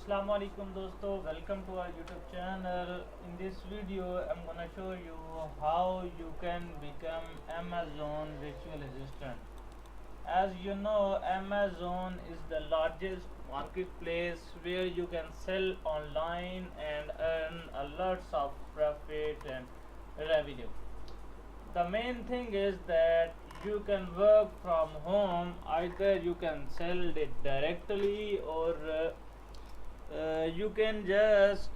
Assalamualaikum dosto, welcome to our YouTube channel. In this video I'm gonna show you how you can become Amazon virtual assistant. As you know, Amazon is the largest marketplace where you can sell online and earn a lots of profit and revenue. The main thing is that you can work from home. Either you can sell it directly, or you can just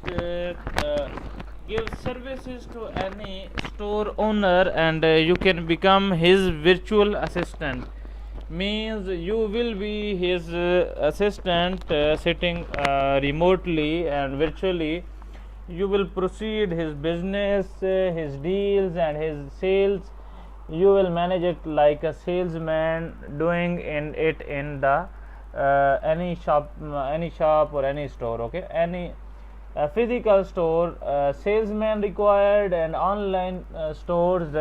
give services to any store owner, and you can become his virtual assistant. Means you will be his assistant, sitting remotely and virtually. You will proceed his business, his deals and his sales. You will manage it like a salesman doing in the any shop or any store. Okay, any physical store, salesman required, and online stores.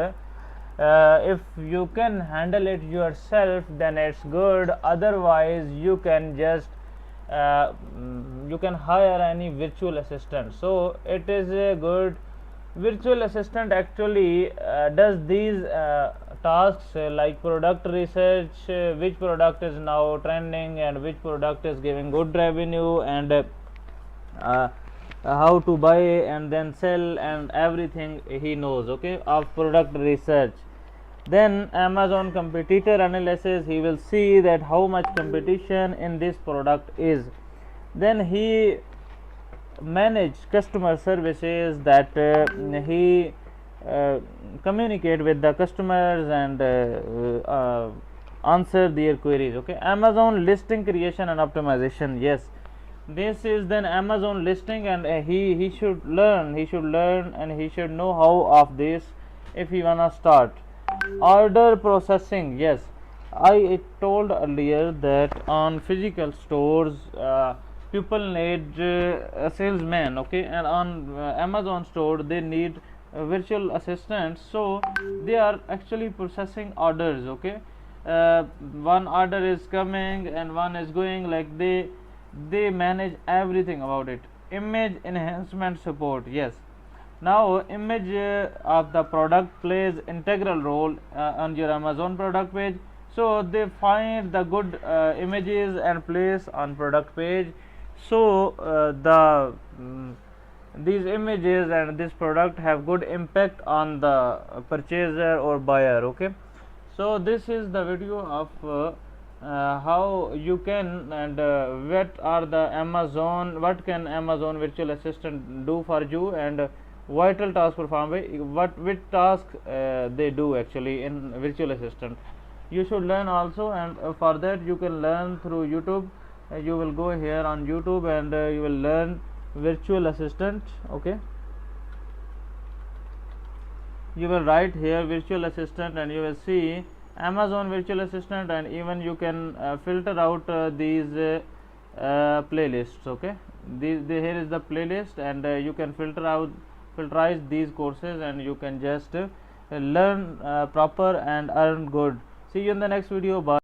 If you can handle it yourself, then it's good. Otherwise you can just you can hire any virtual assistant. So it is a good virtual assistant actually does these tasks like product research, which product is now trending and which product is giving good revenue, and how to buy and then sell, and everything he knows, okay, of product research. Then Amazon competitor analysis, he will see that how much competition in this product is. Then he manage customer services, that he communicate with the customers and answer their queries. Okay, Amazon listing creation and optimization, yes, this is then Amazon listing, and he should learn and he should know how of this if he wanna start. Order processing, yes, I told earlier that on physical stores people need a salesman, okay, and on Amazon store they need virtual assistants. So they are actually processing orders, okay. One order is coming and one is going, like they manage everything about it. Image enhancement support, yes. Now image of the product plays integral role on your Amazon product page. So they find the good images and place on product page. So these images and this product have good impact on the purchaser or buyer. Okay, so this is the video of how you can and what can Amazon virtual assistant do for you, and vital task performed by which task they do actually in virtual assistant. You should learn also, and for that you can learn through YouTube. You will go here on YouTube and you will learn virtual assistant. Okay, you will write here virtual assistant and you will see Amazon virtual assistant, and even you can filter out these playlists. Okay, here is the playlist, and you can filterize these courses, and you can just learn proper and earn good. See you in the next video. Bye.